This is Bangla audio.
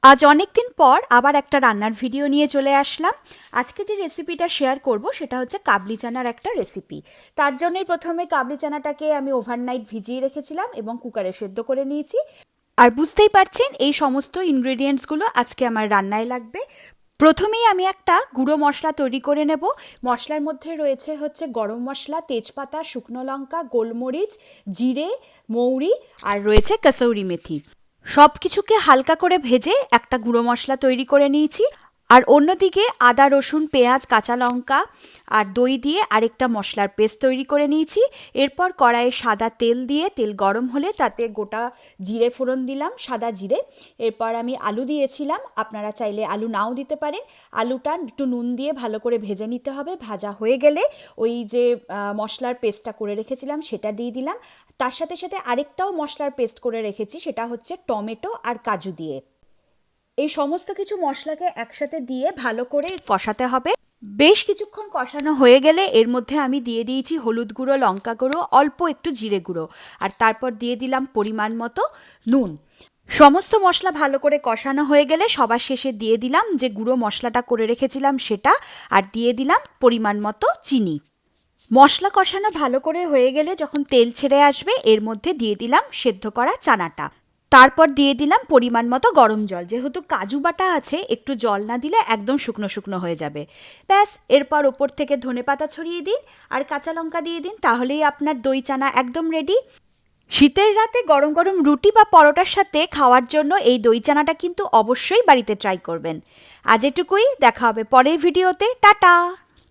আজ অনেক দিন পর আবার একটা রান্নার ভিডিও নিয়ে চলে আসলাম। আজকে যে রেসিপিটা শেয়ার করব সেটা হচ্ছে কাবলি চানার একটা রেসিপি। তার জন্যই প্রথমে কাবলি চানাটাকে আমি ওভারনাইট ভিজিয়ে রেখেছিলাম এবং কুকারে সেদ্ধ করে নিয়েছি। আর বুঝতেই পারছেন এই সমস্ত ইনগ্রেডিয়েন্টসগুলো আজকে আমার রান্নায় লাগবে। প্রথমেই আমি একটা গুঁড়ো মশলা তৈরি করে নেব। মশলার মধ্যে রয়েছে হচ্ছে গরম মশলা, তেজপাতা, শুকনো লঙ্কা, গোলমরিচ, জিরে, মৌরি আর রয়েছে কসৌরি মেথি। সব কিছুকে হালকা করে ভেজে একটা গুঁড়ো মশলা তৈরি করে নিয়েছি। আর অন্যদিকে আদা, রসুন, পেঁয়াজ, কাঁচা লঙ্কা আর দই দিয়ে আরেকটা মশলার পেস্ট তৈরি করে নিয়েছি। এরপর কড়াইয়ে সাদা তেল দিয়ে তেল গরম হলে তাতে গোটা জিরে ফোড়ন দিলাম, সাদা জিরে। এরপর আমি আলু দিয়েছিলাম, আপনারা চাইলে আলু নাও দিতে পারেন। আলুটা একটু নুন দিয়ে ভালো করে ভেজে নিতে হবে। ভাজা হয়ে গেলে ওই যে মশলার পেস্টটা করে রেখেছিলাম সেটা দিয়ে দিলাম। তার সাথে সাথে আরেকটাও মশলার পেস্ট করে রেখেছি, সেটা হচ্ছে টমেটো আর কাজু দিয়ে। এই সমস্ত কিছু মশলাকে একসাথে দিয়ে ভালো করে কষাতে হবে। বেশ কিছুক্ষণ কষানো হয়ে গেলে এর মধ্যে আমি দিয়ে দিয়েছি হলুদ গুঁড়ো, লঙ্কা গুঁড়ো, অল্প একটু জিরে গুঁড়ো আর তারপর দিয়ে দিলাম পরিমাণ মতো নুন। সমস্ত মশলা ভালো করে কষানো হয়ে গেলে সবার শেষে দিয়ে দিলাম যে গুঁড়ো মশলাটা করে রেখেছিলাম সেটা, আর দিয়ে দিলাম পরিমাণ মতো চিনি। মশলা কষানো ভালো করে হয়ে গেলে যখন তেল ছেড়ে আসবে এর মধ্যে দিয়ে দিলাম সেদ্ধ করা চানাটা। তারপর দিয়ে দিলাম পরিমাণ মতো গরম জল। যেহেতু কাজু বাটা আছে, একটু জল না দিলে একদম শুকনো শুকনো হয়ে যাবে। ব্যাস, এরপর ওপর থেকে ধনেপাতা ছড়িয়ে দিন আর কাঁচা লঙ্কা দিয়ে দিন, তাহলেই আপনার দই চানা একদম রেডি। শীতের রাতে গরম গরম রুটি বা পরোটার সাথে খাওয়ার জন্য এই দই চানাটা কিন্তু অবশ্যই বাড়িতে ট্রাই করবেন। আজ এটুকুই, দেখা হবে পরের ভিডিওতে। টাটা।